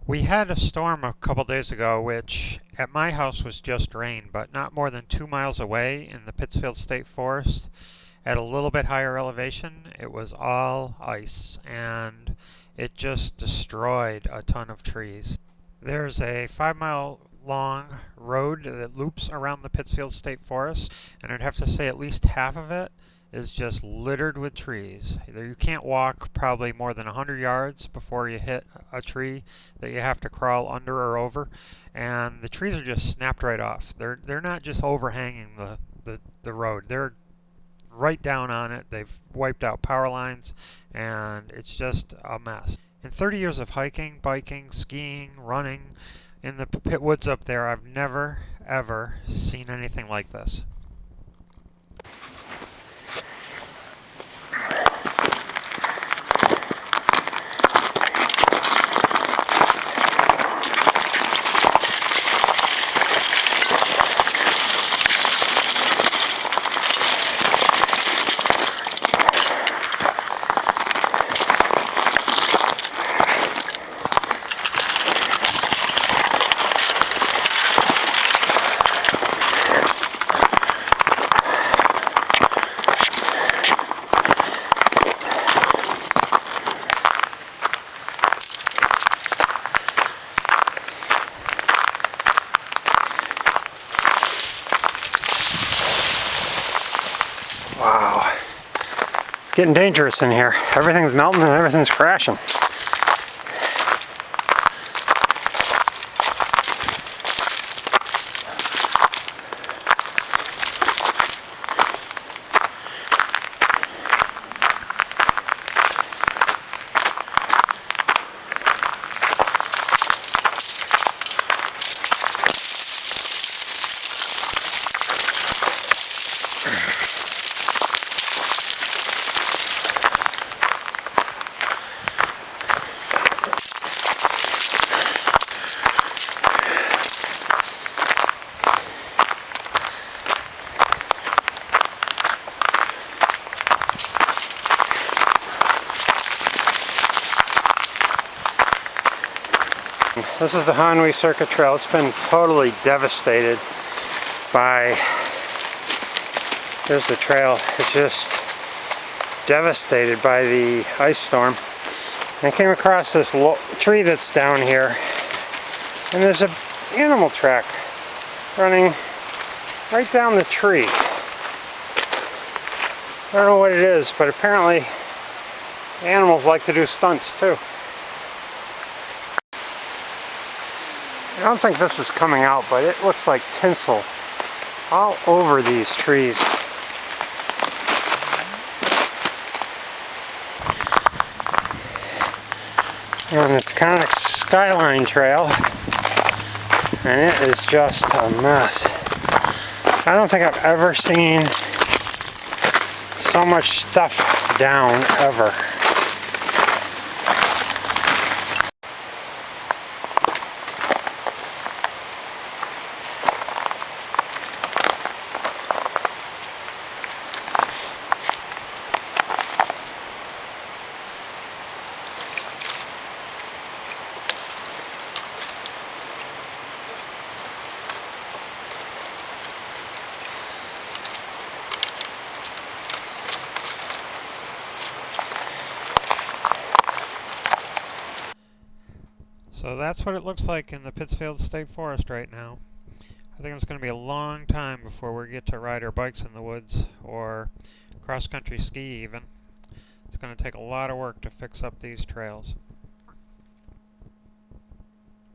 We had a storm a couple days ago, which at my house was just rain, but not more than 2 miles away in the Pittsfield State Forest, at a little bit higher elevation, it was all ice, and it just destroyed a ton of trees. There's a 5 mile long road that loops around the Pittsfield State Forest, and I'd have to say at least half of it is just littered with trees. You can't walk probably more than 100 yards before you hit a tree that you have to crawl under or over, and the trees are just snapped right off. They're not just overhanging the road. They're right down on it. They've wiped out power lines, and it's just a mess. In 30 years of hiking, biking, skiing, running in the pit woods up there, I've never ever seen anything like this. Wow, it's getting dangerous in here. Everything's melting and everything's crashing. This is the Hanwi Circuit Trail. It's been totally devastated by, there's the trail. It's just devastated by the ice storm. And I came across this tree that's down here, and there's an animal track running right down the tree. I don't know what it is, but apparently animals like to do stunts too. I don't think this is coming out, but it looks like tinsel all over these trees. We're on the Taconic Skyline Trail, and it is just a mess. I don't think I've ever seen so much stuff down ever. So that's what it looks like in the Pittsfield State Forest right now. I think it's going to be a long time before we get to ride our bikes in the woods or cross-country ski even. It's going to take a lot of work to fix up these trails.